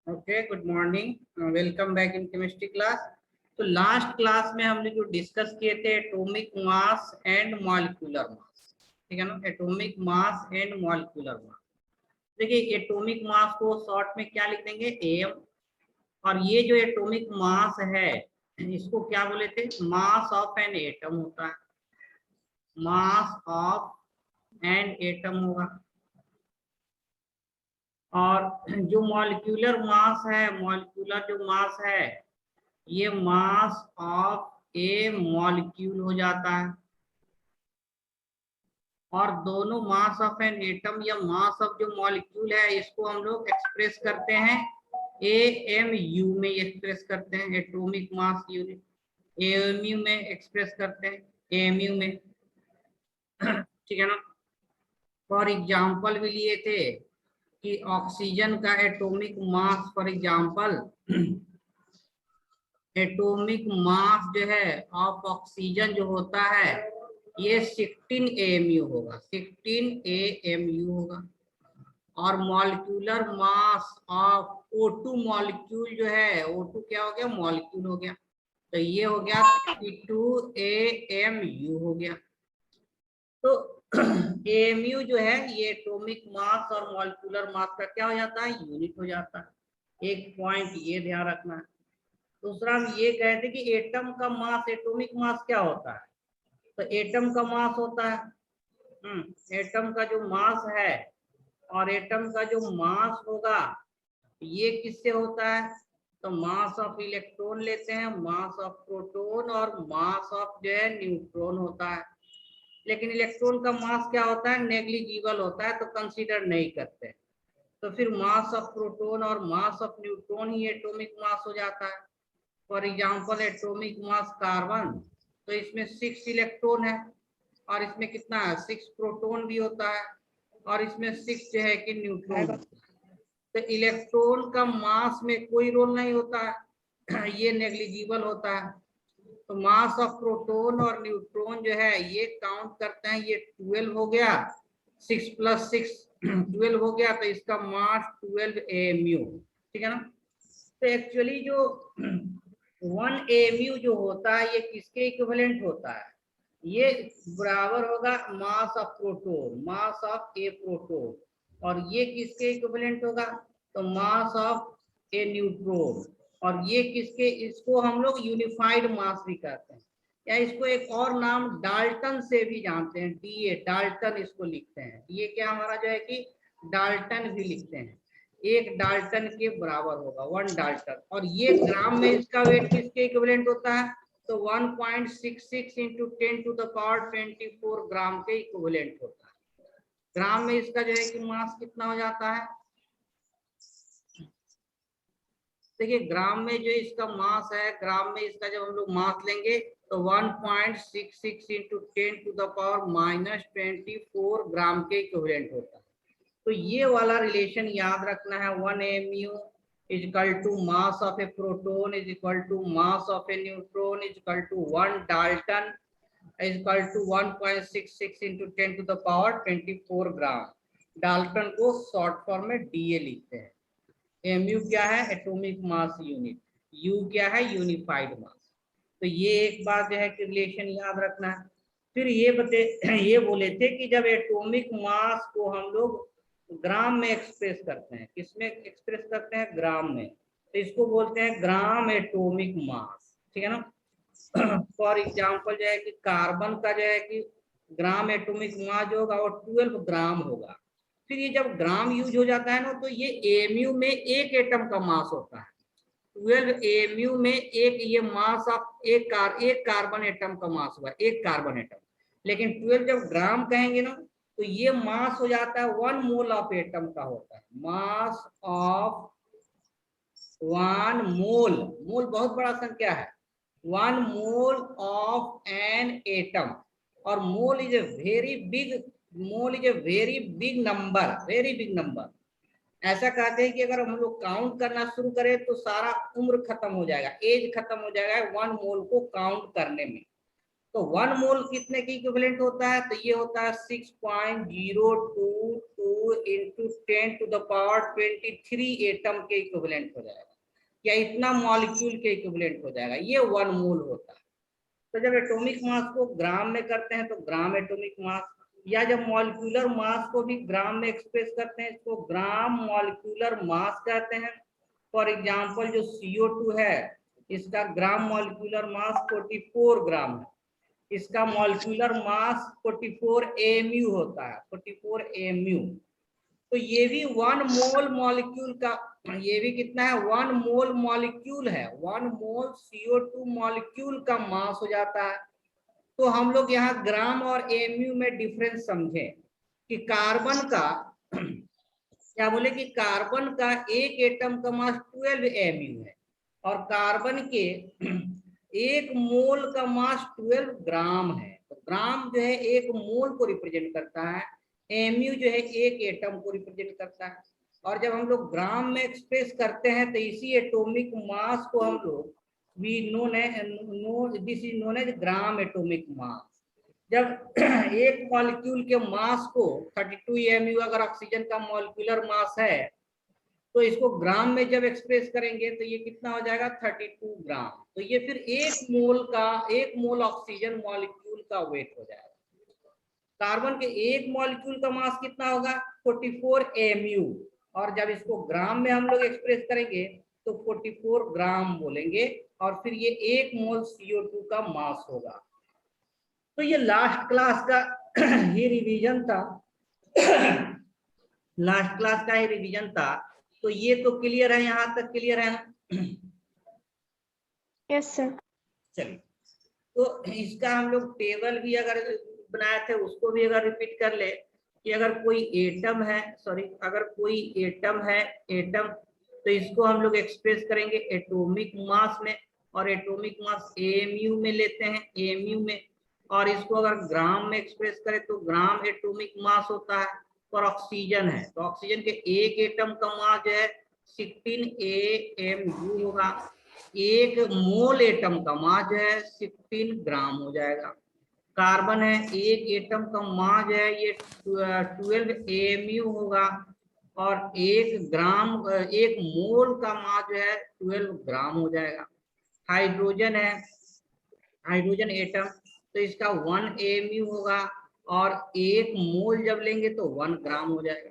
Okay, good morning, welcome back in chemistry class. तो last class में हमने जो डिस्कस किए थे atomic mass and molecular mass, ठीक है ना। Atomic mass and molecular mass. देखिए एटॉमिक मास को शॉर्ट में क्या लिख देंगे, एम। और ये जो एटॉमिक मास है इसको क्या बोले थे, मास ऑफ एन एटम होता है, मास ऑफ एन एटम होगा। और जो मॉलिक्यूलर मास है, मॉलिक्यूलर जो मास है ये मास ऑफ ए मॉलिक्यूल हो जाता है। और दोनों मास ऑफ एन एटम या मास ऑफ जो मॉलिक्यूल है इसको हम लोग एक्सप्रेस करते हैं एएमयू में एक्सप्रेस करते हैं, एटॉमिक मास यूनिट। एएमयू में एक्सप्रेस करते हैं, एएमयू में ठीक है ना। फॉर एग्जांपल भी लिए थे कि ऑक्सीजन का atomic mass, for example atomic mass जो है ऑफ ऑक्सीजन जो होता है ये 16 AMU होगा, 16 AMU होगा। और molecular mass of O2 molecule जो है, O2 क्या हो गया, मॉलिक्यूल हो गया, तो ये हो गया 32 AMU हो गया। तो AMU जो है ये एटॉमिक मास और मॉलिक्यूलर मास का क्या हो जाता है, यूनिट हो जाता है। एक पॉइंट ये ध्यान रखना है। दूसरा हम ये कहते हैं कि एटम का मास, एटॉमिक मास क्या होता है, तो एटम का मास होता है, एटम का जो मास है और एटम का जो मास होगा ये किससे होता है, तो मास ऑफ इलेक्ट्रॉन लेते हैं, मास ऑफ प्रोटॉन और मास ऑफ जो है न्यूट्रॉन होता है। लेकिन इलेक्ट्रॉन का मास क्या होता है, नेग्लिजिबल होता है, तो कंसीडर नहीं करते। तो फिर मास ऑफ प्रोटॉन और mass of neutron he atomic mass हो जाता है। For example atomic mass carbon, तो इसमें 6 इलेक्ट्रॉन है और इसमें कितना है, 6 प्रोटॉन भी होता है और इसमें 6 जो है कि न्यूट्रॉन। तो इलेक्ट्रॉन का मास में कोई रोल नहीं होता है ये नेग्लिजिबल होता है। तो मास ऑफ प्रोटॉन और न्यूट्रॉन जो है ये काउंट करते हैं, ये 12 हो गया, 6 + 6 12 हो गया, तो इसका मास 12 AMU, ठीक है ना। तो एक्चुअली जो 1 AMU जो होता है ये किसके इक्विवेलेंट होता है, ये बराबर होगा mass of proton, mass of A proton. और ये किसके इक्विवेलेंट होगा, तो मास ऑफ ए न्यूट्रॉन। और ये किसके, इसको हम लोग यूनिफाइड मास भी कहते हैं, या इसको एक और नाम डाल्टन से भी जानते हैं, डीए, डाल्टन इसको लिखते हैं। ये क्या हमारा जो है कि डाल्टन भी लिखते हैं, एक डाल्टन के बराबर होगा, 1 डाल्टन। और ये ग्राम में इसका वेट किसके इक्विवेलेंट होता है, तो 1.66 इंटू 10⁻24 ग्राम के इक्विवेलेंट होता है। ग्राम में इसका जो है कि मास कितना हो जाता है, देखिए ग्राम में जो इसका मास है, ग्राम में इसका जब हम लोग मास लेंगे तो 1.66 इंटू 10⁻24 ग्राम के इक्विवेलेंट होता है। तो ये वाला रिलेशन याद रखना है, 1 AMU is equal to mass of a proton is equal to mass of a neutron is equal to 1 Dalton is equal to 1.66 into 10⁻24 gram. Dalton को शॉर्ट फॉर्म में DA लिखते हैं। MU क्या है, एटॉमिक मास यूनिट, U क्या है, unified मास। तो ये एक बात जो है कि रिलेशन याद रखना है। फिर ये बोले थे कि जब एटॉमिक मास को हम लोग ग्राम में एक्सप्रेस करते हैं, किसमें एक्सप्रेस करते हैं, ग्राम में, तो इसको बोलते हैं ग्राम एटॉमिक मास, ठीक है ना। फॉर एग्जांपल जो है कि कार्बन का जो है कि ग्राम एटॉमिक मास जो होगा वो 12 ग्राम होगा। फिर ये जब ग्राम यूज हो जाता है ना तो ये AMU में एक एटम का मास होता है, 12 AMU में एक ये मास ऑफ एक कार्बन एटम का मास हुआ, एक कार्बन एटम। लेकिन 12 जब ग्राम कहेंगे ना तो ये मास हो जाता है 1 मोल ऑफ एटम का होता है, मास ऑफ 1 मोल, मोल बहुत बड़ा संख्या है, 1 मोल ऑफ एन एटम। और mole is a very big, mole is a very big number, very big number. ऐसा कहते हैं कि अगर हम लोग काउंट करना शुरू करें तो सारा उम्र खत्म हो जाएगा, एज खत्म हो जाएगा 1 मोल को काउंट करने में। तो 1 मोल कितने की इक्विवेलेंट होता है? तो ये होता है 6.022 into 10 to the power 23 atom के इक्विवेलेंट हो जाएगा, या इतना मॉलिक्यूल के इक्विवेलेंट हो जाएगा, ये 1 मोल होता है। तो जब एटॉमिक मास को ग्राम में करते हैं तो ग्राम एटॉमिक मास, या जब मॉलिक्यूलर मास को भी ग्राम में एक्सप्रेस करते हैं इसको ग्राम मॉलिक्यूलर मास कहते हैं। फॉर एग्जांपल जो CO2 है इसका ग्राम मॉलिक्यूलर मास 44 ग्राम है, इसका मॉलिक्यूलर मास 44 AMU होता है, 44 AMU। तो ये भी 1 मोल मॉलिक्यूल का, ये भी कितना है? 1 मोल मॉलिक्यूल है, 1 मोल CO2 मॉलिक्यूल का मास हो जाता है। तो हम लोग यहाँ ग्राम और AMU में डिफरेंस समझें कि कार्बन का क्या बोले कि कार्बन का एक एटम का मास 12 AMU है, और कार्बन के 1 मोल का मास 12 ग्राम है। तो ग्राम जो है 1 मोल को रिप्रेजेंट करता है, AMU जो है 1 एटम को रिप्रेजेंट करता है। और जब हम लोग ग्राम में एक्सप्रेस करते हैं तो इसी एटॉमिक मास को हम लोग this is known as gram atomic mass. जब एक मॉलिक्यूल के मास को 32 AMU अगर ऑक्सीजन का मॉलिक्यूलर मास है तो इसको ग्राम में जब एक्सप्रेस करेंगे तो ये कितना हो जाएगा? 32 ग्राम। तो ये फिर 1 मोल ऑक्सीजन मॉलिक्यूल का वेट हो जाएगा। कार्बन के एक मॉलिक्यूल का मास कितना होगा? 44 AMU, और जब इसको ग्राम में हम लोग एक्सप्रेस करेंगे तो 44 ग्राम बोलेंगे, और फिर ये 1 मोल CO2 का मास होगा। तो ये लास्ट क्लास का ही रिवीजन था, लास्ट क्लास का ही रिवीजन था। तो ये तो क्लियर है, यहाँ तक क्लियर है ना? Yes sir. चलिए, तो इसका हम लोग टेबल भी अगर बनाए थे उसको भी अगर रिपीट कर ले कि अगर कोई एटम है, अगर कोई एटम है, एटम, तो इसको हम लोग एक्सप्रेस करेंगे एटॉमिक मास में, और एटॉमिक मास AMU में लेते हैं, AMU में, और इसको अगर ग्राम में एक्सप्रेस करें तो ग्राम एटॉमिक मास होता है। और ऑक्सीजन है तो ऑक्सीजन के एक एटम का मास जो है 16 AMU होगा, 1 मोल एटम का मास जो है 16 ग्राम हो जाएगा। कार्बन है, एक एटम का मास जो है ये 12 AMU होगा, और 1 मोल का मास जो है 12 ग्राम हो जाएगा। हाइड्रोजन है, हाइड्रोजन एटम, तो इसका 1 AMU होगा, और 1 मोल जब लेंगे तो 1 ग्राम हो जाएगा।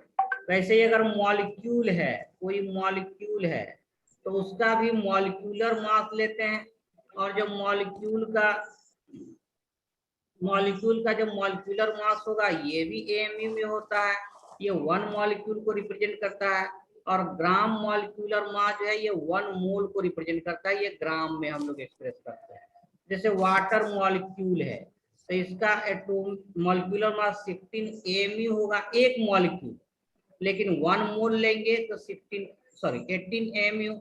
वैसे ही अगर मॉलिक्यूल है, कोई मॉलिक्यूल है तो उसका भी मॉलिक्यूलर मास लेते हैं, और जो मॉलिक्यूल का जो मॉलिक्यूलर मास होगा ये भी AMU में होता है, ये 1 मॉलिक्यूल को रिप्रेजेंट करता है। और ग्राम मॉलिक्यूलर मास जो है ये 1 मोल को रिप्रेजेंट करता है, ये ग्राम में हम लोग एक्सप्रेस करते हैं। जैसे वाटर मॉलिक्यूल है तो इसका मॉलिक्यूलर मास 16 AMU होगा, 1 मॉलिक्यूल, लेकिन 1 मोल लेंगे तो 18 AMU,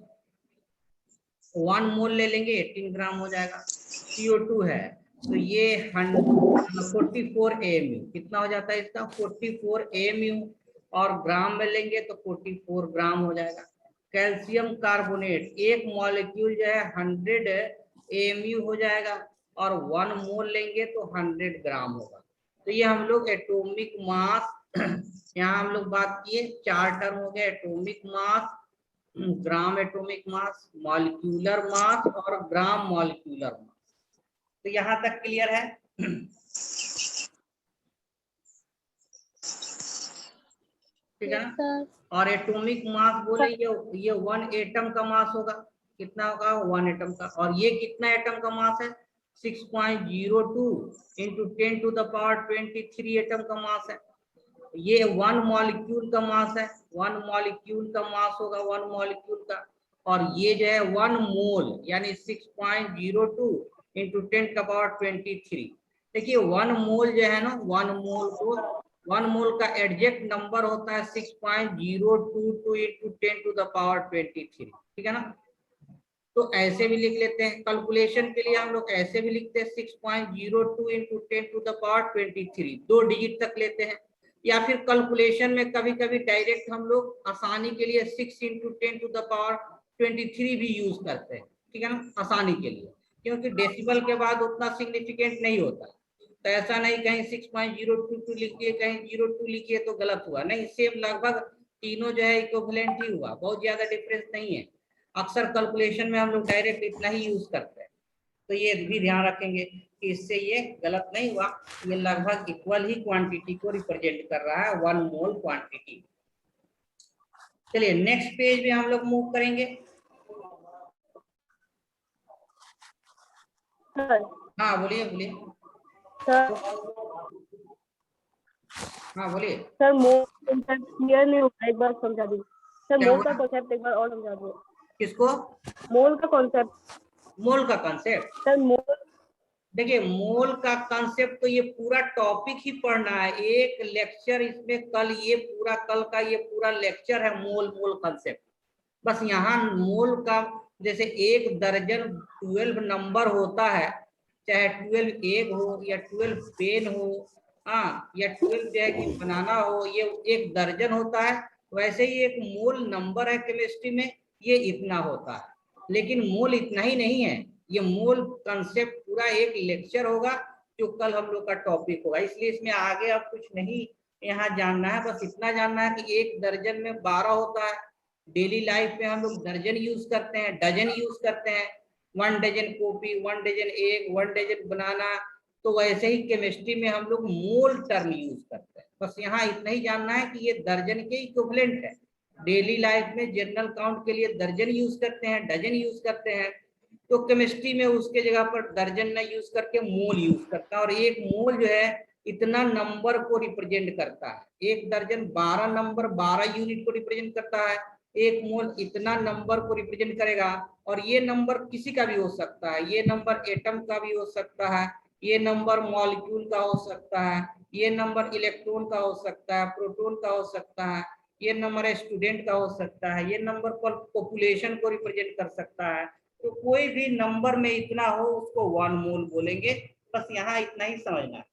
1 मोल ले लेंगे 18 ग्राम हो जाएगा। CO2 है तो ये 44 AMU, कितना हो जाता है इसका? 44 AMU, और ग्राम में लेंगे तो 44 ग्राम हो जाएगा। कैल्शियम कार्बोनेट, एक मॉलिक्यूल जो है 100 AMU हो जाएगा, और 1 मोल लेंगे तो 100 ग्राम होगा। तो ये हम लोग एटॉमिक मास यहाँ हम लोग बात किए, 4 टर्म हो गए, एटॉमिक मास, ग्राम एटॉमिक मास, मॉलिक्यूलर मास, और ग्राम मॉलिक्यूलर मास। तो यहाँ तक क्लियर है? ठीक है ना? और एटॉमिक मास बोले ये 1 एटम का मास होगा, कितना होगा? 1 एटम का। और ये कितना एटम का मास है? 6.02 into 10 to the power 23 atom का मास है। ये 1 मॉलिक्यूल का मास है, 1 मॉलिक्यूल का मास होगा, 1 मॉलिक्यूल का। और ये जो है 1 मोल यानी 6.02 इंटू 10 का पावर 23। देखिए 1 मोल जो है ना, 1 मोल का एग्जैक्ट नंबर होता है 6.022 इंटू 10 टू द पावर 23, ठीक है ना? तो ऐसे भी लिख लेते हैं, कैलकुलेशन के लिए हम लोग ऐसे भी लिखते हैं 6.02 into 10 to the power 23, 2 digit तक लेते हैं। या फिर कैलकुलेशन में कभी कभी डायरेक्ट हम लोग आसानी के लिए 6 इंटू 10 टू द पावर 23 भी यूज करते हैं, ठीक है ना, आसानी के लिए। क्योंकि डेसिबल के बाद उतना सिग्निफिकेंट नहीं होता। तो ऐसा नहीं कहीं 6.022 लिखिए कहीं 02 लिखिए तो गलत हुआ, नहीं, सेम लगभग तीनों जो है इक्विवेलेंट ही हुआ, बहुत ज्यादा डिफरेंस नहीं है। अक्सर कैलकुलेशन में हम लोग डायरेक्ट इतना ही यूज करते हैं, तो ये भी ध्यान रखेंगे कि इससे ये गलत नहीं हुआ, ये लगभग इक्वल ही क्वांटिटी को रिप्रेजेंट कर रहा है, 1 मोल क्वांटिटी। चलिए नेक्स्ट पेज में हम लोग मूव करेंगे। सर हाँ बोलिए बोलिए। सर हाँ बोलिए। सर मोल कॉन्सेप्ट क्लियर नहीं हुआ, एक बार समझा दीजिए सर। क्या मोल का हुआ? कॉन्सेप्ट एक बार और समझा दीजिए। किसको? मोल का कॉन्सेप्ट मोल का कंसेप्ट। सर। मोल देखिए मोल का कंसेप्ट तो ये पूरा टॉपिक ही पढ़ना है, एक लेक्चर इसमें, कल ये पूरा, कल का ये पूरा लेक्चर है मोल मोल कंसेप्ट। बस यहाँ मोल का, जैसे एक दर्जन 12 नंबर होता है, चाहे 12 एग हो या 12 पेन हो, हाँ, या 12 जो है कि बनाना हो, ये एक दर्जन होता है। वैसे ही एक मोल नंबर है केमिस्ट्री में, ये इतना होता है। लेकिन मोल इतना ही नहीं है, ये मोल कंसेप्ट पूरा एक लेक्चर होगा जो कल हम लोग का टॉपिक होगा, इसलिए इसमें आगे अब कुछ नहीं यहाँ जानना है, बस इतना जानना है कि एक दर्जन में 12 होता है। डेली लाइफ में हम लोग दर्जन यूज करते हैं, डजन यूज करते हैं, 1 dozen copy, 1 dozen egg, 1 dozen banana. तो वैसे ही केमिस्ट्री में हम लोग मोल टर्म यूज करते हैं, बस यहाँ इतना ही जानना है कि ये दर्जन के इक्विवेलेंट है। डेली लाइफ में जनरल काउंट के लिए दर्जन यूज करते हैं, डजन यूज करते हैं, तो केमिस्ट्री में उसके जगह पर दर्जन न यूज करके मोल यूज करता है। और एक मोल जो है इतना नंबर को रिप्रेजेंट करता है, एक दर्जन 12 नंबर 12 यूनिट को रिप्रेजेंट करता है, एक मोल इतना नंबर को रिप्रेजेंट करेगा। और ये नंबर किसी का भी हो सकता है, ये नंबर एटम का भी हो सकता है, ये नंबर मॉलिक्यूल का हो सकता है, ये नंबर इलेक्ट्रॉन का हो सकता है, प्रोटॉन का हो सकता है, ये नंबर स्टूडेंट का हो सकता है, ये नंबर पर पॉपुलेशन को रिप्रेजेंट कर सकता है। तो कोई भी नंबर में इतना हो उसको 1 मोल बोलेंगे, बस यहाँ इतना ही समझना है।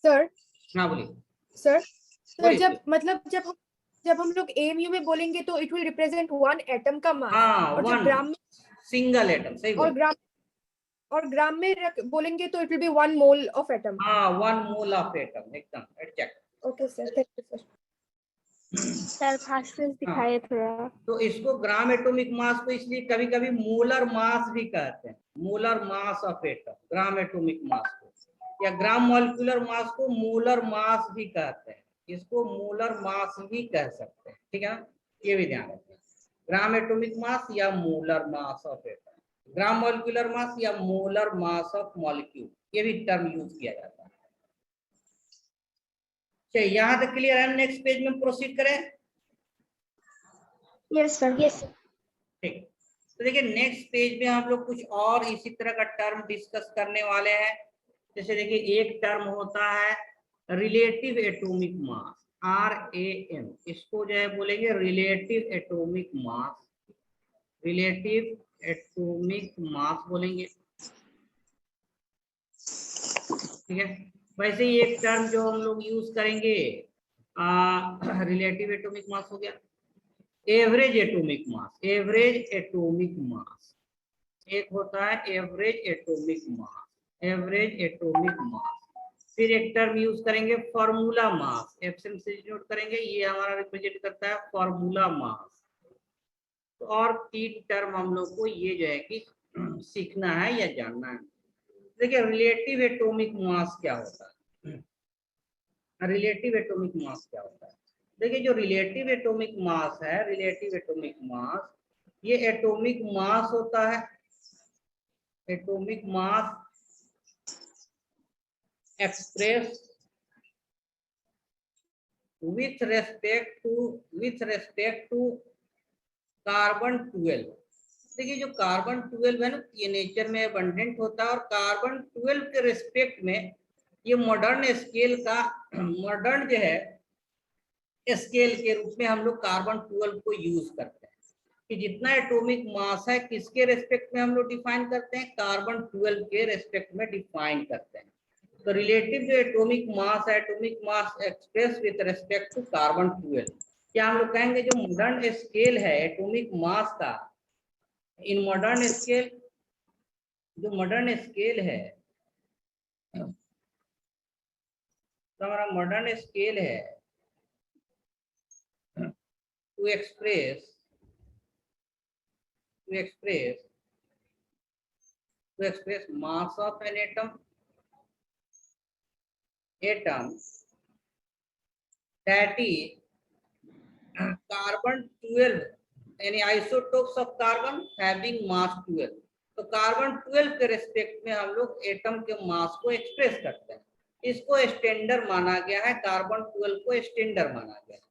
सर हाँ बोलिए। सर सर बोलिए। जब मतलब जब हम लोग एएमयू में बोलेंगे तो इट विल रिप्रेजेंट 1 एटम का मास। हाँ, और जब 1 ग्राम में सिंगल एटम, सही और बोला। ग्राम में बोलेंगे तो it will be 1 mole of atom. हाँ, 1 मोल ऑफ एटम, एकदम exact. Okay sir, thank you sir. Sir fast दिखाए थोड़ा। तो इसको ग्राम एटॉमिक मास को इसलिए कभी कभी मोलर मास भी कहते हैं, molar mass of atom, gram atomic मास को, या ग्राम मॉलिक्यूलर मास को मोलर मास भी कहते हैं, इसको मोलर मास भी कह सकते हैं, ठीक है ना, ये भी ध्यान रखें। ग्राम एटॉमिक मास या molar mass of atom, gram molecular मास या मोलर मास ऑफ मॉलिक्यूल, ये भी टर्म यूज किया जाता है। चलिए यहाँ तक क्लियर है, नेक्स्ट पेज में प्रोसीड करें। Yes sir. Yes sir. ठीक, तो देखिए नेक्स्ट पेज में हम लोग कुछ और इसी तरह का टर्म डिस्कस करने वाले हैं। जैसे देखिए एक टर्म होता है रिलेटिव एटॉमिक मास, RAM, इसको जो है बोलेंगे रिलेटिव एटॉमिक मास, रिलेटिव एटॉमिक मास बोलेंगे, ठीक है। वैसे ही एक टर्म जो हम लोग यूज करेंगे, रिलेटिव एटॉमिक मास हो गया, एवरेज एटॉमिक मास, एवरेज एटॉमिक मास, एक होता है एवरेज एटॉमिक मास, एवरेज एटॉमिक मास। फिर एक टर्म यूज करेंगे फॉर्मूला मास, एफएम से नोट करेंगे, ये हमारा रिप्रेजेंट करता है फॉर्मूला मास। तो और 3 टर्म हम लोग को ये जो है कि सीखना है या जानना है। देखिए रिलेटिव एटॉमिक मास क्या होता है, रिलेटिव एटॉमिक मास क्या होता है। देखिए जो रिलेटिव एटॉमिक मास है, रिलेटिव एटॉमिक मास, ये एटॉमिक मास होता है, atomic mass express with respect to carbon 12। देखिए जो कार्बन 12 है ना, ये नेचर में अबंडेंट होता है, और कार्बन 12 के रिस्पेक्ट में ये मॉडर्न स्केल का, मॉडर्न जो है स्केल के रूप में हम लोग कार्बन 12 को यूज करते हैं, कि जितना एटॉमिक मास है किसके रेस्पेक्ट में हम लोग डिफाइन करते हैं, कार्बन 12 के रेस्पेक्ट में डिफाइन करते हैं। तो रिलेटिव जो एटॉमिक मास है, atomic mass express with respect to carbon 12, क्या हम लोग कहेंगे जो मॉडर्न स्केल है एटॉमिक मास का, इन मॉडर्न स्केल जो मॉडर्न स्केल है, तो हमारा मॉडर्न स्केल है to express mass of an atom that is carbon 12, यानी isotopes of carbon having mass 12। तो कार्बन 12 के रेस्पेक्ट में हम लोग एटम के मास को एक्सप्रेस करते हैं। इसको स्टैंडर्ड माना गया है, कार्बन 12 को स्टैंडर्ड माना गया है,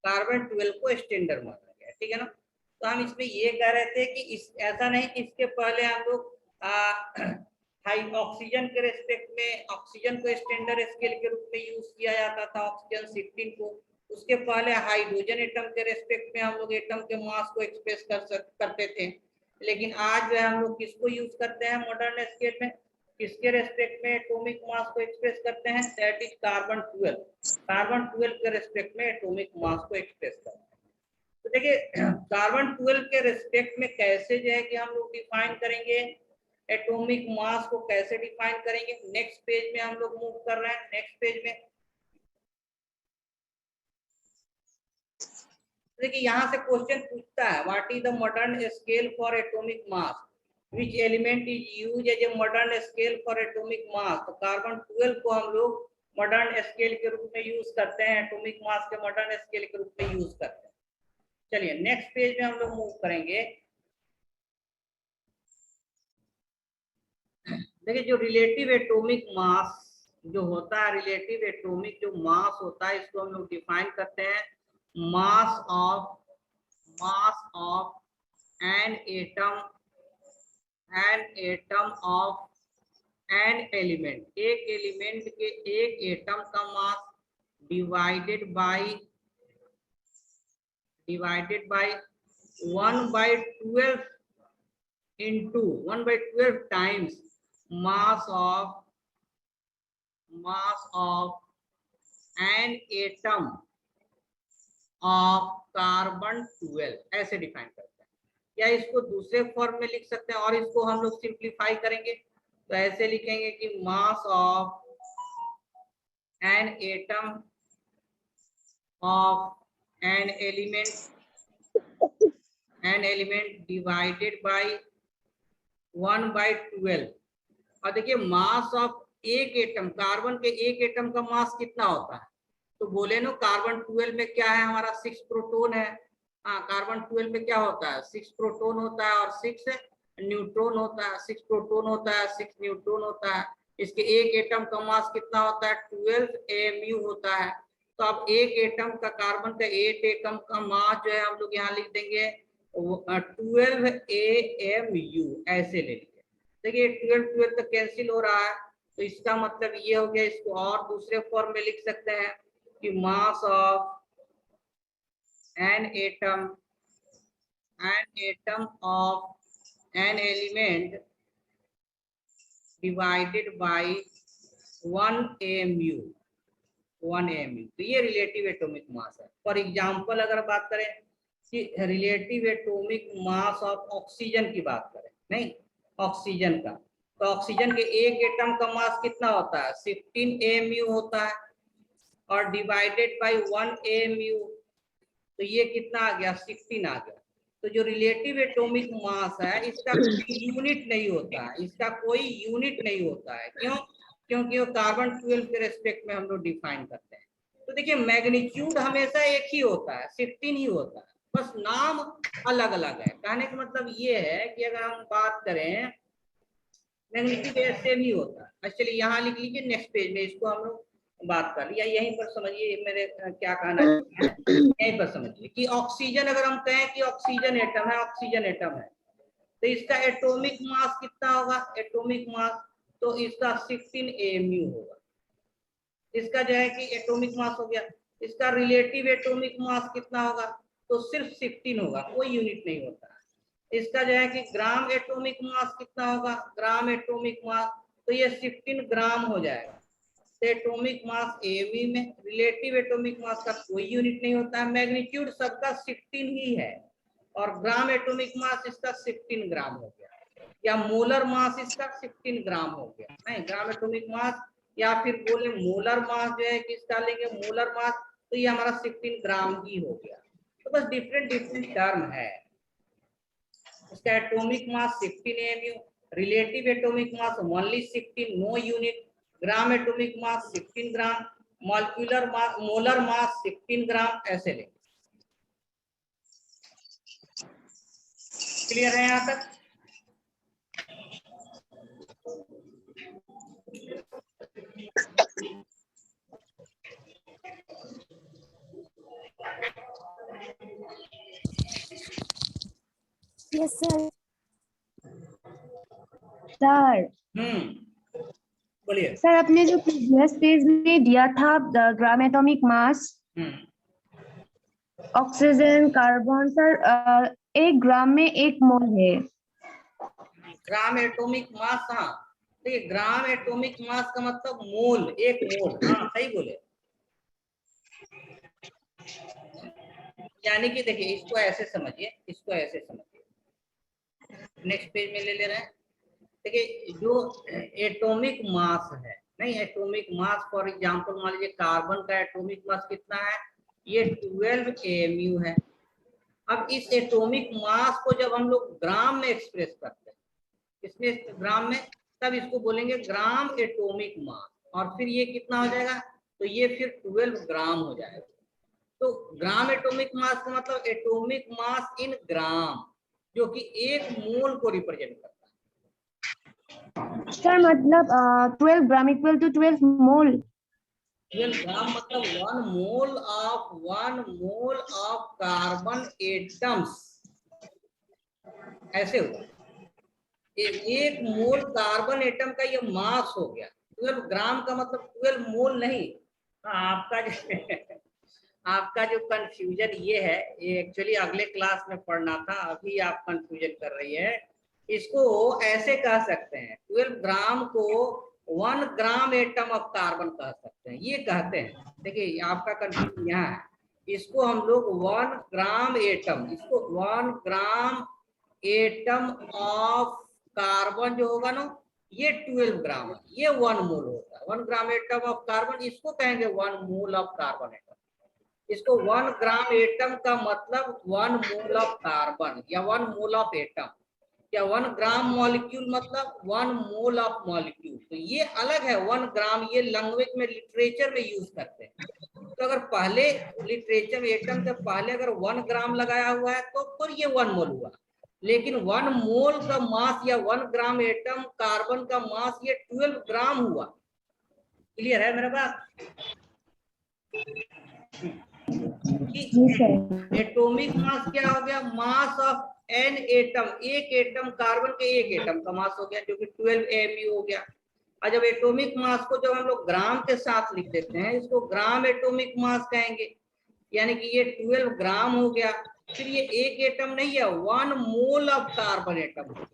कार्बन 12 को स्टैंडर्ड माना गया है, ठीक है ना। तो हम इसमें ये कह रहे थे कि इस ऐसा नहीं कि इसके पहले हम लोग हाई ऑक्सीजन के रेस्पेक्ट में ऑक्सीजन को स्टैंडर्ड स्केल के रूप में यूज किया जाता था, ऑक्सीजन 16 को। उसके पहले हाइड्रोजन एटम के रेस्पेक्ट में हम लोग एटम के मास को एक्सप्रेस करते थे। लेकिन आज जो है हम लोग किसको यूज करते हैं मॉडर्न स्केल में, किसके रेस्पेक्ट में एटॉमिक मास को एक्सप्रेस करते हैं, दैट इज कार्बन 12। कार्बन 12 के रेस्पेक्ट में एटॉमिक मास को एक्सप्रेस करते हैं। तो देखिए कार्बन 12 के रेस्पेक्ट में कैसे जो है कि हम लोग डिफाइन करेंगे एटॉमिक मास को, कैसे डिफाइन करेंगे। नेक्स्ट पेज में हम लोग मूव कर रहे हैं, नेक्स्ट पेज में देखिए यहाँ से क्वेश्चन पूछता है what is the modern scale for atomic mass, which element is use as a modern scale for atomic mass. तो कार्बन 12 को हम लोग मॉडर्न स्केल के रूप में यूज करते हैं, एटॉमिक मास के मॉडर्न स्केल के रूप में यूज करते हैं। चलिए नेक्स्ट पेज में हम लोग मूव करेंगे। देखिए जो रिलेटिव एटॉमिक मास जो होता है, रिलेटिव एटॉमिक जो मास होता है, इसको हम लोग डिफाइन करते हैं mass of an atom of an element. एक एलिमेंट के एक एटम का mass divided by 1/12 into 1/12 times mass of an atom of carbon 12 ऐसे डिफाइन करते हैं। या इसको दूसरे फॉर्म में लिख सकते हैं और इसको हम लोग सिंप्लीफाई करेंगे तो ऐसे लिखेंगे कि mass of an atom of an element divided by 1/12। और देखिए मास ऑफ एक एटम, कार्बन के एक एटम का मास कितना होता है, तो बोले नो कार्बन 12 में क्या है हमारा 6 प्रोटॉन है। हाँ कार्बन 12 में क्या होता है 6 प्रोटॉन होता है और 6 न्यूट्रॉन होता है, 6 प्रोटॉन होता है 6 न्यूट्रॉन होता है। इसके एक एटम का मास कितना होता है 12 AMU होता है। तो अब एक एटम का कार्बन का एक एटम का मास जो है हम लोग यहाँ लिख देंगे 12 AMU ऐसे ले लीजिए। देखिए 12 तो कैंसिल हो रहा है, तो इसका मतलब ये हो गया, इसको और दूसरे फॉर्म में लिख सकते हैं कि mass of an atom of an element divided by 1 AMU। तो ये रिलेटिव एटॉमिक मास है। फॉर एग्जांपल अगर बात करें कि relative atomic mass of oxygen की बात करें, नहीं ऑक्सीजन का, तो ऑक्सीजन के एक एटम का मास कितना होता है 16 AMU होता है और डिवाइडेड बाय 1 AMU, तो ये कितना आ गया 16 आ गया। तो जो रिलेटिव एटॉमिक मास है इसका कोई यूनिट नहीं होता है, इसका कोई यूनिट नहीं होता है। क्यों? क्योंकि वो कार्बन 12 के रेस्पेक्ट में हम लोग डिफाइन करते हैं। तो देखिए मैग्नीट्यूड हमेशा एक ही होता है, 16 ही होता है, बस नाम अलग अलग है। कहने का मतलब ये है कि अगर हम बात करें मैग्नीट्यूड सेम ही होता है। चलिए यहाँ लिख लीजिए नेक्स्ट पेज में, इसको हम लोग बात कर लिया, यहीं पर समझिए मेरे क्या कहना है, यहीं पर समझिए कि ऑक्सीजन अगर हम कहें कि ऑक्सीजन एटम है, ऑक्सीजन एटम है, तो इसका एटॉमिक मास कितना होगा, एटॉमिक मास तो इसका 16 AMU होगा। इसका जो है कि एटॉमिक मास हो गया। इसका रिलेटिव एटॉमिक मास कितना होगा, तो सिर्फ 16 होगा, कोई यूनिट नहीं होता है। इसका जो है कि ग्राम एटॉमिक मास कितना होगा, ग्राम एटॉमिक मास, तो ये 16 ग्राम हो जाएगा। तो एटॉमिक मास AMU में, रिलेटिव एटॉमिक मास का कोई यूनिट नहीं होता है, मैग्नीट्यूड सबका 16 ही है और ग्राम एटॉमिक मास इसका 16 ग्राम हो गया। या मोलर मास इसका 16 ग्राम हो गया, नहीं ग्राम एटॉमिक मास, या फिर बोले मोलर मास जो है किसका लेंगे मोलर मास, तो ये हमारा 16 ग्राम ही हो गया। तो बस डिफरेंट डिफरेंट टर्म है। इसका atomic mass 16 amu, relative atomic mass only 16 no unit, gram atomic mass 16 gram, molecular mass molar mass 16 gram, ऐसे लेंगे। क्लियर है यहाँ तक? Yes sir. सर बोलिए। सर आपने जो प्रीवियस पेज में दिया था gram atomic mass, oxygen carbon, sir 1 gram में 1 मोल है। ग्राम एटॉमिक मास, हाँ तो ये ग्राम एटॉमिक मास का मतलब मोल, 1 मोल, हाँ सही बोले। यानी कि देखिए इसको ऐसे समझिए, इसको ऐसे समझिए, नेक्स्ट पेज में ले रहे हैं। देखिए जो एटॉमिक मास है, नहीं एटॉमिक मास फॉर एग्जांपल मान लीजिए कार्बन का एटॉमिक मास कितना है, ये 12 AMU है। अब इस एटॉमिक मास को जब हम लोग ग्राम में एक्सप्रेस करते हैं, इसमें ग्राम में, तब इसको बोलेंगे ग्राम एटॉमिक मास, और फिर ये कितना हो जाएगा, तो ये फिर 12 ग्राम हो जाएगा। तो ग्राम एटॉमिक मास का मतलब एटॉमिक मास इन ग्राम, जो कि 1 मोल को रिप्रेजेंट करता है। सर मतलब 12 ग्राम इक्वल टू 12 मोल। 12 ग्राम मतलब 1 मोल ऑफ कार्बन एटम्स, ऐसे हुआ। 1 मोल कार्बन एटम का ये मास हो गया। 12 ग्राम का मतलब 12 मोल नहीं। आपका जो आपका जो कंफ्यूजन ये है, ये एक्चुअली अगले क्लास में पढ़ना था, अभी आप कंफ्यूजन कर रही है। इसको ऐसे कह सकते हैं, 12 ग्राम को 1 ग्राम एटम ऑफ कार्बन कह सकते हैं, ये कहते हैं। देखिए आपका कंफ्यूजन यहाँ है, इसको हम लोग 1 ग्राम एटम, इसको 1 ग्राम एटम ऑफ कार्बन जो होगा ना, ये 12 ग्राम है, ये 1 मोल होता है। 1 ग्राम एटम ऑफ कार्बन, इसको कहेंगे 1 मोल ऑफ कार्बन एटम। इसको 1 ग्राम एटम का मतलब 1 मोल ऑफ कार्बन या 1 मोल ऑफ एटम, या 1 ग्राम मॉलिक्यूल मतलब 1 मोल ऑफ मॉलिक्यूल। तो ये अलग है 1 ग्राम, ये लैंग्वेज में लिटरेचर में यूज करते हैं। तो अगर पहले लिटरेचर में एटम से पहले अगर 1 ग्राम लगाया हुआ है तो फिर ये 1 मोल हुआ, लेकिन 1 मोल का मास या 1 ग्राम एटम कार्बन का मास ये 12 ग्राम हुआ। क्लियर है मेरे पास? एटॉमिक मास क्या हो गया, मास ऑफ एन एटम, एक एटम कार्बन के एक एटम का मास हो गया, जो कि 12 AMU हो गया। और जब एटॉमिक मास को जब हम लोग ग्राम के साथ लिख देते हैं, इसको ग्राम एटॉमिक मास कहेंगे, यानी कि ये 12 ग्राम हो गया। फिर ये एक एटम नहीं है, 1 मोल ऑफ कार्बन एटम हो गया।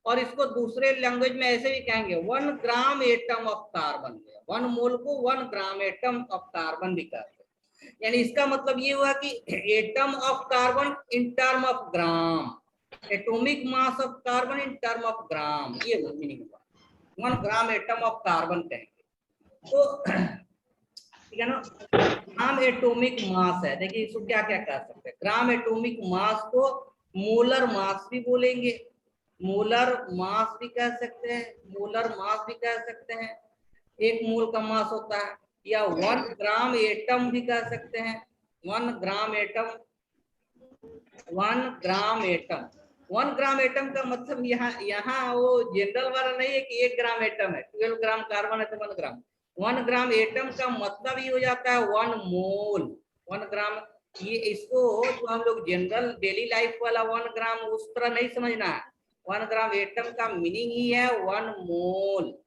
और इसको दूसरे लैंग्वेज में ऐसे भी कहेंगे 1 ग्राम एटम ऑफ कार्बन, 1 मोल को 1 ग्राम एटम ऑफ कार्बन भी कहते हैं। यानी इसका मतलब ये हुआ कि atom of carbon in term of gram, atomic mass of carbon in term of gram, ये मीनिंग हुआ। 1 ग्राम एटम ऑफ कार्बन कहेंगे। तो ठीक है ना, ग्राम एटॉमिक मास है। देखिए इसको क्या क्या कह सकते हैं, ग्राम एटॉमिक मास को मोलर मास भी बोलेंगे, मोलर मास भी कह सकते हैं, मोलर मास भी कह सकते हैं, 1 मोल का मास होता है। या 1 ग्राम एटम भी कह सकते हैं, 1 gram atom, 1 gram atom. 1 gram atom का मतलब यहाँ वो जनरल वाला नहीं है कि 1 ग्राम एटम है, 12 ग्राम कार्बन है तो 1 ग्राम। 1 ग्राम एटम का मतलब ये हो जाता है 1 मोल। 1 ग्राम, ये इसको जो हम लोग जनरल डेली लाइफ वाला 1 ग्राम उस तरह नहीं समझना है। 1 ग्राम एटम का मीनिंग ही है 1 मोल।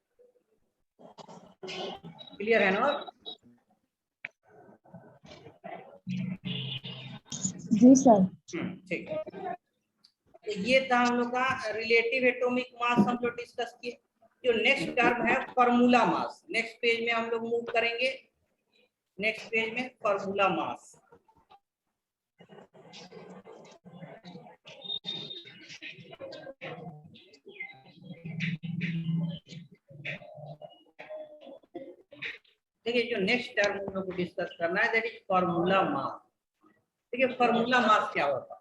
क्लियर है ना? जी सर। ठीक है, तो ये था हम लोग का रिलेटिव एटॉमिक मास, हम लोग डिस्कस किए। जो नेक्स्ट टर्म है फॉर्मूला मास, नेक्स्ट पेज में हम लोग मूव करेंगे। नेक्स्ट पेज में फॉर्मूला मास, देखिए जो नेक्स्ट टर्म हम लोग को डिस्कस करना है दैट इज फार्मूला मास। देखिए फार्मूला मास क्या होता है?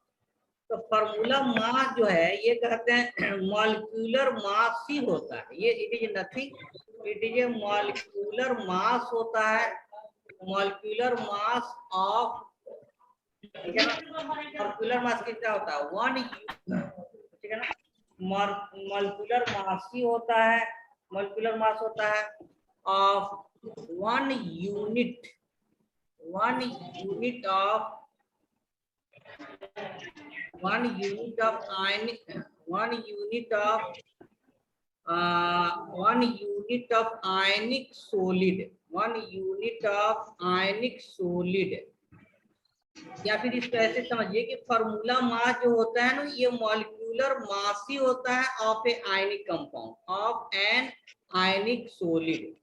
तो फार्मूला मास जो है ये कहते हैं मॉलिक्यूलर मास ही होता है। ये it is nothing, it is a molecular mass होता है, मॉलिक्यूलर मास ऑफ, ठीक है ना। मॉलिक्यूलर मास कितना होता है? 1, ठीक है ना। मॉलिक्यूलर मास ही होता है, मॉलिक्यूलर मास होता है of 1 unit of 1 unit of ionic 1 unit of 1 unit of ionic solid 1 unit of ionic solid। या फिर इसको ऐसे समझिए कि फार्मूला मास जो होता है ना ये मॉलिक्यूलर मास ही होता है of A ionic compound, of an ionic solid.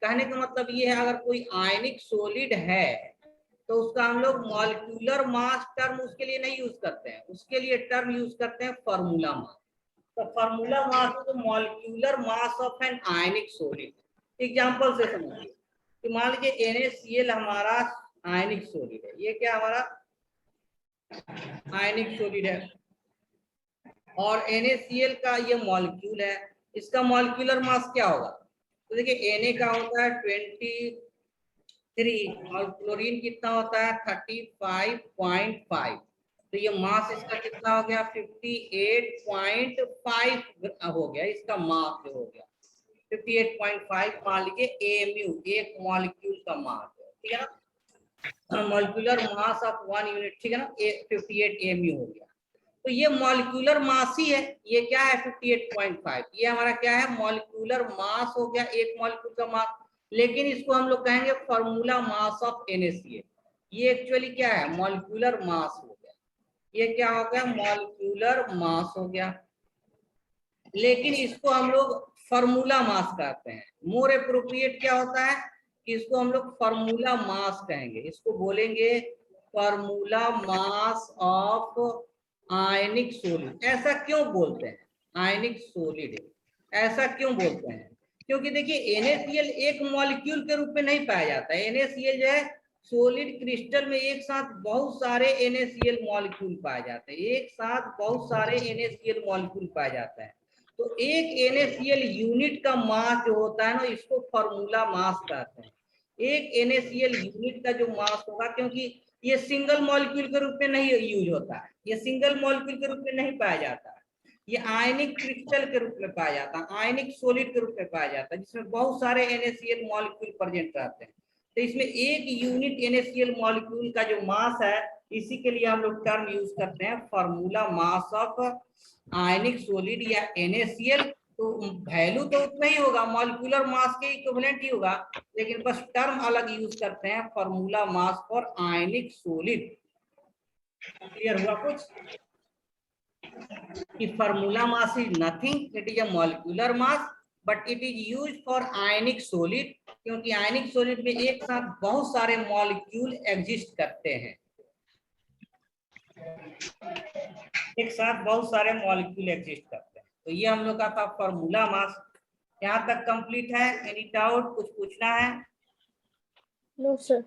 कहने का मतलब ये है अगर कोई आयनिक सोलिड है तो उसका हम लोग मॉलिक्यूलर मास टर्म उसके लिए नहीं यूज करते हैं, उसके लिए टर्म यूज करते हैं फार्मूला मास। तो फार्मूला मास तो molecular mass of an ionic solid. Example से समझिए कि मान लीजिए NaCl हमारा आयनिक सॉलिड है, ये क्या हमारा आयनिक सॉलिड है और NaCl का ये मॉलिक्यूल है, इसका मॉलिक्यूलर मास क्या होगा? तो देखिए Na का होता है 23 और क्लोरीन कितना होता है 35.5। तो ये मास इसका कितना हो गया 58.5 हो गया, इसका मास जो हो गया 58.5 मान लीजिए AMU एक मॉलिक्यूल का मास है, ठीक है ना। मॉलिक्यूलर मास ऑफ 1 यूनिट, ठीक है ना, 58 AMU हो गया। तो ये मॉलिक्यूलर मास ही है, ये क्या है 58.5, ये हमारा क्या है मॉलिक्यूलर मास हो गया, एक मॉलिक्यूल का मास। लेकिन इसको हम लोग कहेंगे फार्मूला मास ऑफ NaCl। ये एक्चुअली क्या है मॉलिक्यूलर मास हो गया, ये क्या हो गया मॉलिक्यूलर मास हो गया। लेकिन इसको हम लोग फार्मूला मास कहते हैं। मोर एप्रोप्रिएट क्या होता है कि इसको हम लोग फार्मूला मास कहेंगे, इसको बोलेंगे formula mass of ionic solid. ऐसा क्यों बोलते हैं आयनिक सॉलिड, ऐसा क्यों बोलते हैं? क्योंकि देखिए NaCl एक मॉलिक्यूल के रूप में नहीं पाया जाता है। NaCl जो है सॉलिड क्रिस्टल में एक साथ बहुत सारे NaCl मॉलिक्यूल पाए जाते हैं, एक साथ बहुत सारे NaCl मॉलिक्यूल पाए जाता है। तो एक NaCl यूनिट का मास जो होता है ना इसको फार्मूला मास कहते हैं। एक NaCl यूनिट का जो मास होगा, क्योंकि ये सिंगल मॉलिक्यूल के रूप में नहीं यूज होता है, ये सिंगल मॉलिक्यूल के रूप में नहीं पाया जाता है, ये आयनिक क्रिस्टल के रूप में पाया जाता है, आयनिक सॉलिड के रूप में पाया जाता है जिसमें बहुत सारे NaCl मॉलिक्यूल प्रेजेंट रहते हैं। तो इसमें एक यूनिट NaCl मॉलिक्यूल का जो मास है इसी के लिए हम लोग टर्म यूज करते हैं formula mass of ionic solid या NaCl। तो वैल्यू तो उतना ही होगा, मॉलिक्यूलर मास के इक्विवेलेंट ही होगा, लेकिन बस टर्म अलग यूज करते हैं formula mass for ionic solid. Clear हुआ कुछ कि formula mass is nothing, it is a molecular mass but it is used for ionic solid, क्योंकि आयनिक सॉलिड में एक साथ बहुत सारे मॉलिक्यूल एग्जिस्ट करते हैं, एक साथ बहुत सारे मॉलिक्यूल एग्जिस्ट करते हैं। तो ये हम लोग का था फार्मूला मास। यहाँ तक कंप्लीट है? एनी डाउट, कुछ पूछना है? No, sir.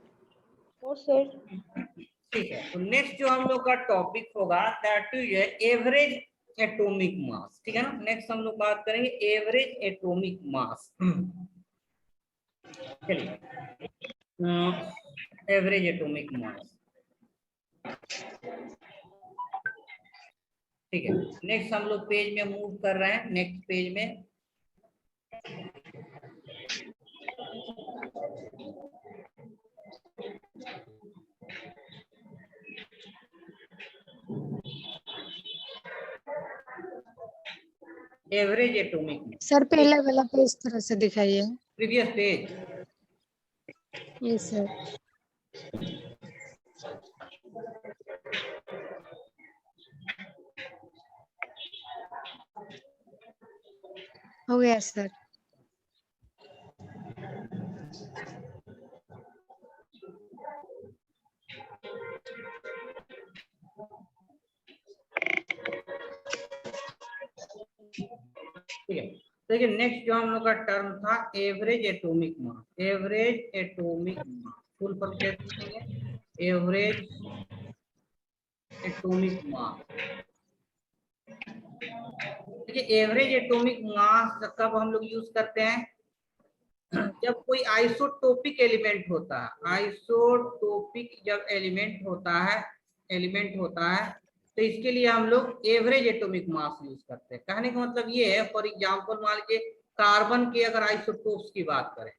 और सर ठीक है, तो नेक्स्ट जो हम लोग का टॉपिक होगा दैट इज एवरेज एटॉमिक मास, ठीक है ना। नेक्स्ट हम लोग बात करेंगे एवरेज एटॉमिक मास। चलिए एवरेज एटॉमिक मास, ठीक है। नेक्स्ट हम लोग पेज में मूव कर रहे हैं, नेक्स्ट पेज में एवरेज एटॉमिक मास। सर पहला वाला पेज तरह से दिखाइए। Previous page, yes sir. हो गया सर। ठीक है। देखिए नेक्स्ट जो हम लोग का टर्म था एवरेज एटॉमिक मास। एवरेज एटॉमिक मास फुल फॉर्म कैसे लिखेंगे? एवरेज एटॉमिक मास। देखिए एवरेज एटॉमिक मास कब हम लोग यूज करते हैं? जब कोई आइसोटोपिक एलिमेंट होता है। आइसोटोपिक जब एलिमेंट होता है तो इसके लिए हम लोग एवरेज एटॉमिक मास यूज करते हैं। कहने का मतलब ये है, फॉर एग्जांपल मान लीजिए कार्बन के अगर आइसोटोप्स की बात करें,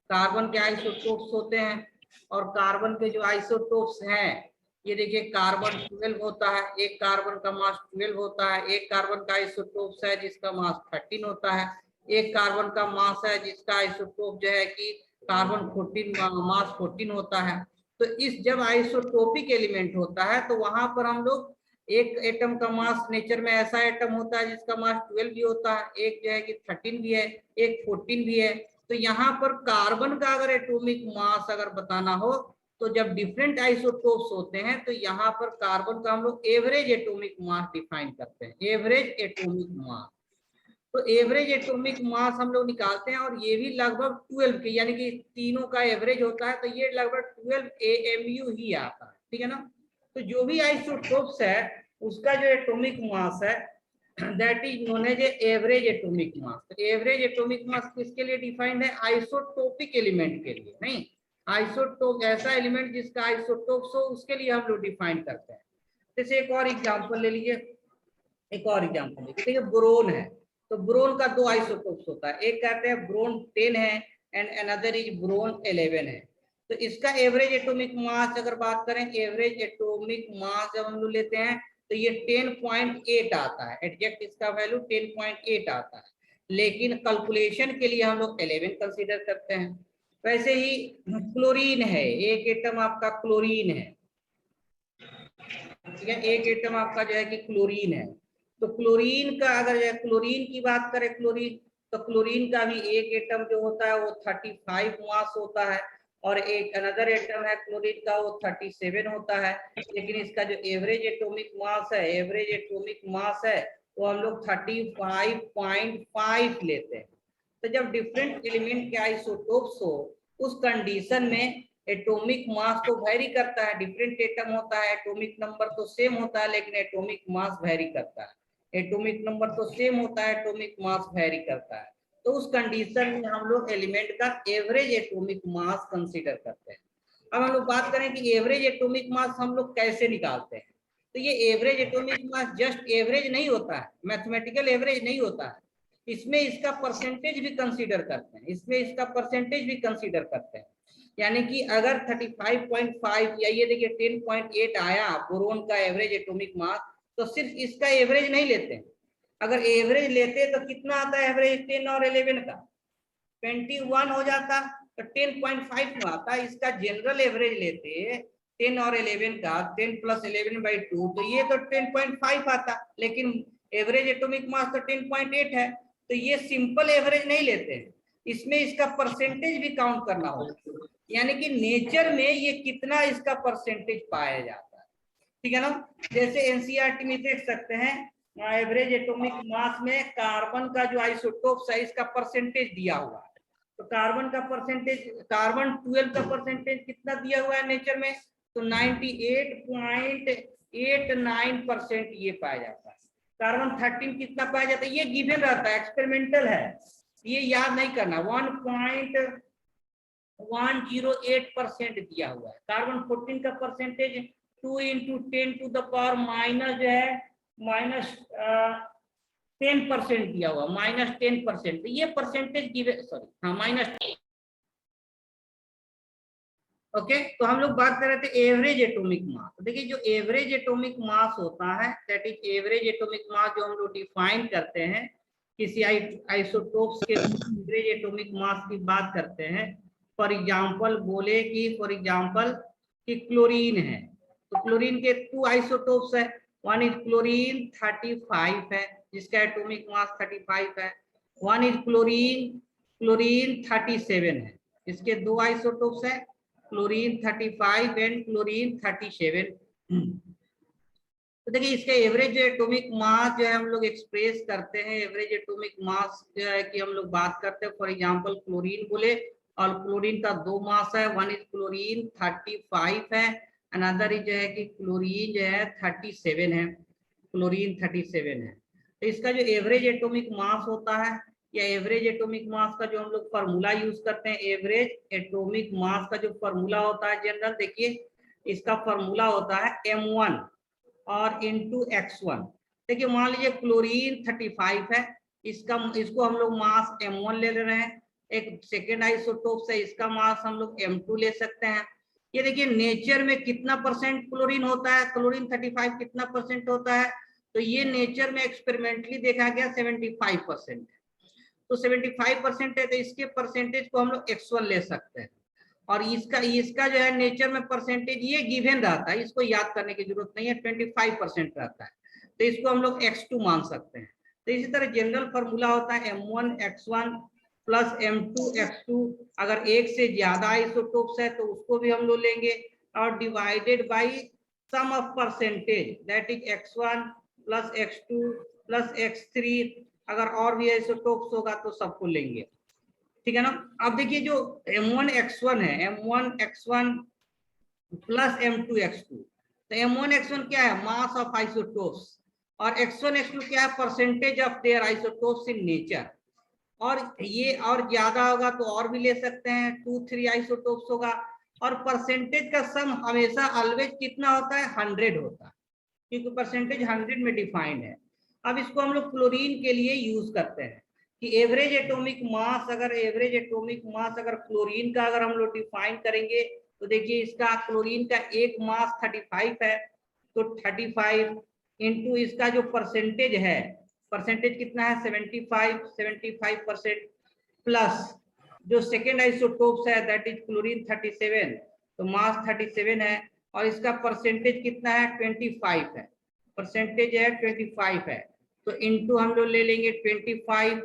कार्बन के आइसोटोप्स होते हैं और कार्बन के जो आइसोटोप्स हैं ये देखिए कार्बन 12 होता है, एक कार्बन का मास 12 होता है, एक कार्बन का आइसोटोप्स है जिसका मास 13 होता है, एक कार्बन का मास है जिसका आइसोटोप जो है कि कार्बन 14 मास 14 होता है। तो इस जब आइसोटोपिक एलिमेंट होता है तो वहां पर हम लोग एक एटम का मास, नेचर में ऐसा एटम होता है जिसका मास 12 भी होता है, एक जो है कि 13 भी है, एक 14 भी है। तो यहाँ पर कार्बन का अगर एटॉमिक मास अगर बताना हो तो जब डिफरेंट आइसोटोप्स होते हैं तो यहाँ पर कार्बन का हम लोग एवरेज एटॉमिक मास डिफाइन करते हैं। एवरेज एटॉमिक मास, तो एवरेज एटॉमिक मास हम लोग निकालते हैं और ये भी लगभग 12 के, यानी कि तीनों का एवरेज होता है तो ये लगभग 12 AMU ही आता है, ठीक है ना। तो जो भी आइसोटोप्स है उसका जो एटॉमिक मास है that is known as average atomic mass. तो एवरेज एटॉमिक मास किसके लिए डिफाइंड है? आइसोटोपिक एलिमेंट के लिए, नहीं आइसोटोप ऐसा एलिमेंट जिसका आइसोटोप्स हो उसके लिए हम लोग डिफाइन करते हैं। जैसे एक और एग्जांपल ले लीजिए, देखिए बोरोन है, तो बोरोन का दो आइसोटोप्स होता है, एक कहते हैं बोरोन 10 है एंड अनदर इज बोरोन 11 है। तो इसका एवरेज एटॉमिक मास अगर बात करें, एवरेज एटॉमिक मास जब हम लोग लेते हैं तो ये 10.8 आता है, एग्जैक्ट इसका वैल्यू 10.8 आता है, लेकिन कैलकुलेशन के लिए हम लोग 11 कंसीडर करते हैं। वैसे ही क्लोरीन है, एक एटम आपका क्लोरीन है, ठीक है, एक एटम आपका जो है कि क्लोरीन है। तो क्लोरीन का अगर जो है क्लोरीन की बात करें, क्लोरीन, तो क्लोरीन का भी एक एटम जो होता है वो 35 मास होता है और एक अनदर एटम है क्लोरीन का वो 37 होता है। लेकिन इसका जो एवरेज एटॉमिक मास है, एवरेज एटॉमिक मास है वो हम लोग 35.5 लेते हैं। तो जब डिफरेंट एलिमेंट के आइसोटोप्स हो उस कंडीशन में एटॉमिक मास तो वेरी करता है, डिफरेंट एटम होता है, एटॉमिक नंबर तो सेम होता है लेकिन एटॉमिक मास वेरी करता है। एटॉमिक नंबर तो सेम होता है, एटॉमिक मास वेरी करता है। तो उस कंडीशन में हम लोग एलिमेंट का एवरेज एटॉमिक मास कंसीडर करते हैं। अब हम लोग बात करें कि एवरेज एटॉमिक मास हम लोग कैसे निकालते हैं। तो ये एवरेज एटॉमिक मास जस्ट एवरेज नहीं होता है, मैथमेटिकल एवरेज नहीं होता है, इसमें इसका परसेंटेज भी कंसीडर करते हैं, इसमें इसका परसेंटेज भी कंसीडर करते हैं। यानी कि अगर 35.5 या ये देखिए 10.8 आया बोरोन का एवरेज एटॉमिक मास, तो सिर्फ इसका एवरेज नहीं लेते हैं, अगर एवरेज लेते तो कितना आता है एवरेज? 10 और 11 का 21 हो जाता, तो 10.5 में आता। इसका जनरल एवरेज लेते 10 और 11 का, 10 + 11/2, तो ये तो 10.5 आता, लेकिन एवरेज एटॉमिक मास तो 10.8 है, तो ये सिंपल एवरेज नहीं लेते हैं, इसमें इसका परसेंटेज भी काउंट करना होगा, यानी कि नेचर में ये कितना इसका परसेंटेज पाया जाता है, ठीक है ना। जैसे एनसीईआरटी में देख सकते हैं एवरेज एटॉमिक मास में कार्बन का जो आइसोटोप्स है इसका परसेंटेज दिया हुआ है। तो कार्बन का परसेंटेज, कार्बन 12 का परसेंटेज कितना दिया हुआ है नेचर में? तो 98.89% ये पाया जाता है। कार्बन 13 कितना पाया जाता है? ये गिवन रहता है, एक्सपेरिमेंटल है, ये याद नहीं करना। 1.108% दिया हुआ है। कार्बन 14 का परसेंटेज 2 × 10⁻⁻ जो है -10% दिया हुआ, -10%। ये परसेंटेज गिवन, सॉरी हाँ -10। ओके, तो हम लोग बात कर रहे थे एवरेज एटॉमिक मास। देखिए जो एवरेज एटॉमिक मास होता है दैट इज एवरेज एटॉमिक मास जो हम लोग डिफाइन करते हैं किसी आइसोटोप्स के एवरेज एटॉमिक मास की बात करते हैं। फॉर एग्जांपल बोले कि क्लोरीन है, तो क्लोरीन के 2 आइसोटोप्स है, वन इज क्लोरीन 35 है जिसका एटॉमिक मास 35 है, वन इज क्लोरीन 37 है, इसके 2 आइसोटोप्स है, क्लोरीन 35 एंड क्लोरीन 37। तो देखिए इसका एवरेज एटॉमिक मास जो है हम लोग एक्सप्रेस करते हैं, एवरेज एटॉमिक मास जो है कि हम लोग बात करते हैं। फॉर एग्जांपल क्लोरीन बोले, और क्लोरीन का 2 मास है, वन इज क्लोरीन 35 है, अनदर जो है कि क्लोरीन जो है 37 है, क्लोरीन 37 है। तो इसका जो एवरेज एटॉमिक मास होता है, या एवरेज एटॉमिक मास का जो हम लोग फार्मूला यूज करते हैं, एवरेज एटॉमिक मास का जो फार्मूला होता है जनरल, देखिए इसका फार्मूला होता है M1 और इंटू x1। देखिए मान लीजिए क्लोरीन 35 है, इसको हम लोग मास M1 ले रहे हैं। एक सेकेंड आइसोटोप से इसका मास हम लोग M2 ले सकते हैं। ये देखिए नेचर में कितना परसेंट क्लोरीन होता है, क्लोरीन 35 कितना परसेंट होता है, तो ये नेचर में एक्सपेरिमेंटली देखा गया 75% है। तो 75% है, तो इसके परसेंटेज को हम लोग x1 ले सकते हैं। और इसका जो है नेचर में परसेंटेज ये गिवन रहता है, इसको याद करने की जरूरत नहीं है, 25% रहता है, तो इसको हम लोग x2 मान सकते हैं। तो इसी तरह जनरल फार्मूला होता है M1 x1 plus M2 x2। अगर एक से ज्यादा आइसोटोप्स है तो उसको भी हम लोग लेंगे, और divided by sum of percentage, that is x1 plus x2 plus x3। अगर और भी आइसोटोप्स होगा तो सबको लेंगे, ठीक है ना। अब देखिए जो M1 x1 है, M1 x1 plus M2 x2, तो M1 x1 क्या है, मास ऑफ आइसोटोप्स, और x1 x2 क्या है, percentage of their isotopes in nature. और ये और ज्यादा होगा तो और भी ले सकते हैं, 2-3 आइसोटोप्स होगा। और परसेंटेज का सम हमेशा ऑलवेज कितना होता है, 100 होता है, क्योंकि परसेंटेज 100 में डिफाइंड है। अब इसको हम लोग क्लोरीन के लिए यूज करते हैं कि एवरेज एटॉमिक मास, अगर क्लोरीन का अगर हम लोग डिफाइन करेंगे, तो देखिए इसका क्लोरीन का एक मास 35 है, तो 35 इंटू इसका जो परसेंटेज है, परसेंटेज कितना है 75% प्लस जो सेकेंड आइसोटोप्स है दैट इज क्लोरीन 37, तो मास 37 है, और इसका परसेंटेज कितना है 25 है, परसेंटेज है 25 है, तो इंटू हम लोग ले लेंगे 25,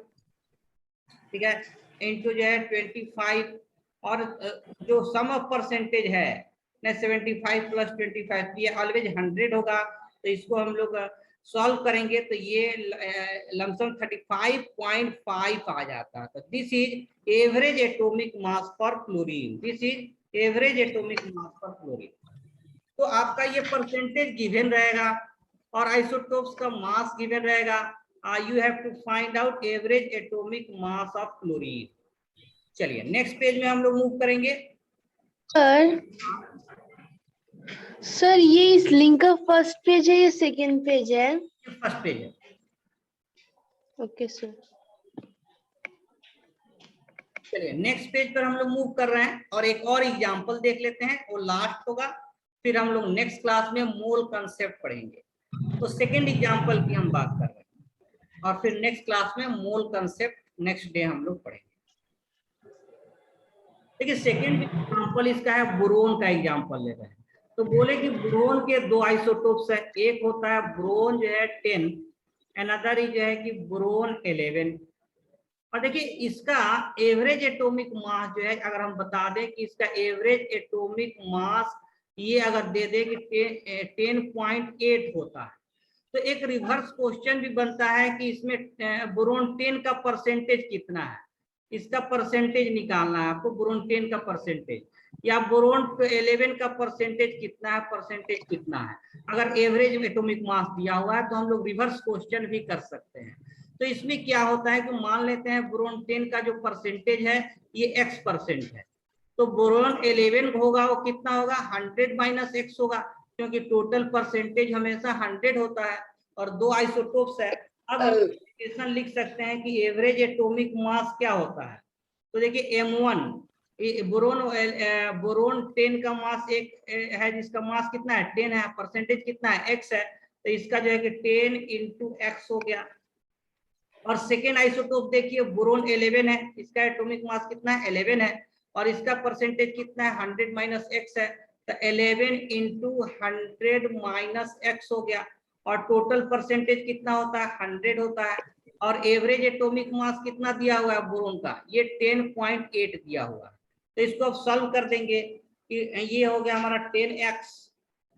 ठीक है, इंटू जो है 25, और जो सम ऑफ परसेंटेज है 75 प्लस 25, ये ऑलवेज 100 होगा, तो इसको हम लोग सॉल्व करेंगे तो ये लमसम 35.5 आ जाता है। तो this is average atomic mass for chlorine, this is average atomic mass for chlorine. तो आपका ये परसेंटेज गिवन रहेगा और आइसोटोप्स का मास गिवन रहेगा। You have to find out average atomic mass of chlorine. चलिए नेक्स्ट पेज में हम लोग मूव करेंगे। सर ये इस लिंक का फर्स्ट पेज है या सेकंड पेज है? फर्स्ट पेज है। Okay sir. चलिए नेक्स्ट पेज पर हम लोग मूव कर रहे हैं और एक और एग्जांपल देख लेते हैं, वो लास्ट होगा, फिर हम लोग नेक्स्ट क्लास में मोल कंसेप्ट पढ़ेंगे। तो सेकंड एग्जांपल की हम बात कर रहे हैं और फिर नेक्स्ट क्लास में मोल कंसेप्ट नेक्स्ट डे हम लोग पढ़ेंगे। देखिए सेकंड एग्जांपल इसका है बोरोन का एग्जांपल ले रहे हैं। तो बोले कि बोरोन के दो आइसोटोप्स है, एक होता है बोरोन जो है 10, अनदर जो है कि बोरोन 11। और देखिए इसका एवरेज एटॉमिक मास जो है, अगर हम बता दें कि इसका एवरेज एटॉमिक मास ये अगर दे दे कि 10.8 होता है, तो एक रिवर्स क्वेश्चन भी बनता है कि इसमें बोरोन 10 का परसेंटेज कितना है, इसका परसेंटेज निकालना है आपको, बोरोन 10 का परसेंटेज, या बोरोन 11 का परसेंटेज कितना है, परसेंटेज कितना है। अगर एवरेज एटॉमिक मास दिया हुआ है तो हम लोग रिवर्स क्वेश्चन भी कर सकते हैं। तो इसमें क्या होता है कि मान लेते हैं बोरोन 10 का जो परसेंटेज है ये x% है, तो बोरोन 11 होगा वो कितना होगा, 100 माइनस x होगा, क्योंकि टोटल परसेंटेज हमेशा 100 होता है और दो आइसोटोप्स है। अब हम इक्वेशन लिख सकते हैं कि एवरेज एटॉमिक मास क्या होता है। तो देखिए M1 बोरोन 10 का मास एक है, जिसका मास कितना है 10 है, परसेंटेज कितना है x है, तो इसका जो है कि 10 इंटू x हो गया। और सेकेंड आइसोटोप देखिए बोरोन 11 है, इसका एटॉमिक मास कितना है 11 है, और इसका परसेंटेज कितना है 100 माइनस x है, तो 11 इंटू 100 माइनस x हो गया, और टोटल परसेंटेज कितना होता है 100 होता है। और एवरेज एटॉमिक मास कितना दिया हुआ है बोरोन का, ये 10.8 दिया हुआ है। तो इसको अब सॉल्व कर देंगे कि ये हो गया हमारा 10x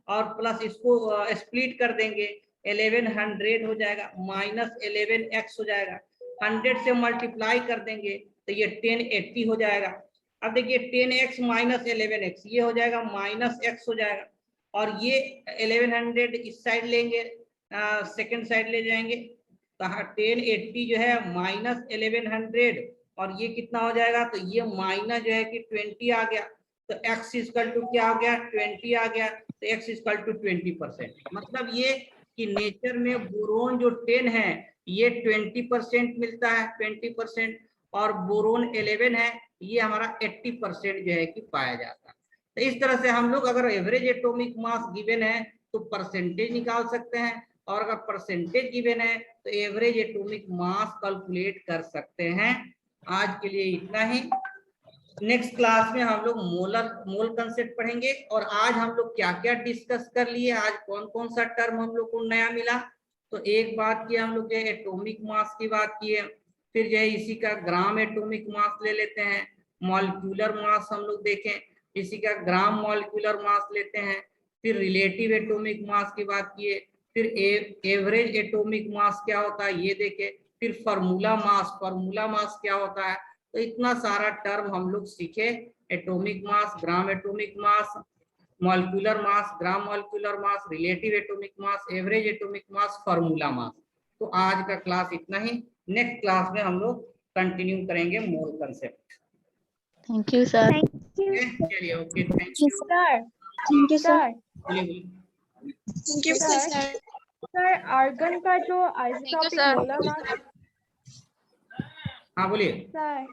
और प्लस इसको स्प्लिट कर देंगे, 1100 हो जाएगा, माइनस 11x हो जाएगा, 100 से मल्टीप्लाई कर देंगे तो ये 1080 हो जाएगा। अब देखिए 10x माइनस 11x ये हो जाएगा माइनस x हो जाएगा, और ये 1100 इस साइड लेंगे, सेकंड साइड ले जाएंगे तो 1080 जो है माइनस 1100, और ये कितना हो जाएगा, तो ये माइनस जो है कि 20 आ गया, तो x इक्वल टू क्या हो गया, 20 आ गया, तो x इक्वल टू 20%। मतलब ये कि नेचर में बोरोन जो 10 है ये 20% मिलता है, 20%, और बोरोन 11 है ये हमारा 80% जो है कि पाया जाता है। तो इस तरह से हम लोग अगर एवरेज एटॉमिक मास गिवन है तो परसेंटेज निकाल सकते हैं, और अगर परसेंटेज गिवन है तो एवरेज एटॉमिक मास कैलकुलेट कर सकते हैं। आज के लिए इतना ही। नेक्स्ट क्लास में हम लोग मोल कंसेप्ट पढ़ेंगे, और आज हम लोग क्या क्या डिस्कस कर लिए, आज कौन कौन सा टर्म हम लोग को नया मिला। तो एक बात की हम लोग जो है एटॉमिक मास की बात की है, फिर जो है इसी का ग्राम एटॉमिक मास ले लेते हैं, मॉलिक्यूलर मास हम लोग देखें, इसी का ग्राम मॉलिक्यूलर मास लेते हैं, फिर रिलेटिव एटॉमिक मास की बात किए, फिर एवरेज एटॉमिक मास क्या होता है ये देखे, फिर फार्मूला मास क्या होता है। तो इतना सारा टर्म हम लोग सीखे, एटॉमिक मास, ग्राम एटॉमिक मास, मॉलिक्यूलर मास, ग्राम मॉलिक्यूलर मास, रिलेटिव एटॉमिक मास, एवरेज एटॉमिक मास, फार्मूला मास। तो आज का क्लास इतना ही। नेक्स्ट क्लास में हम लोग कंटिन्यू करेंगे mole concept. Thank you sir. चलिए okay, thank you. Thank you sir. बोलिए। Thank you sir. Sir argon का जो आइसोटॉपिक मोलर मास हाँ बोलिए। सर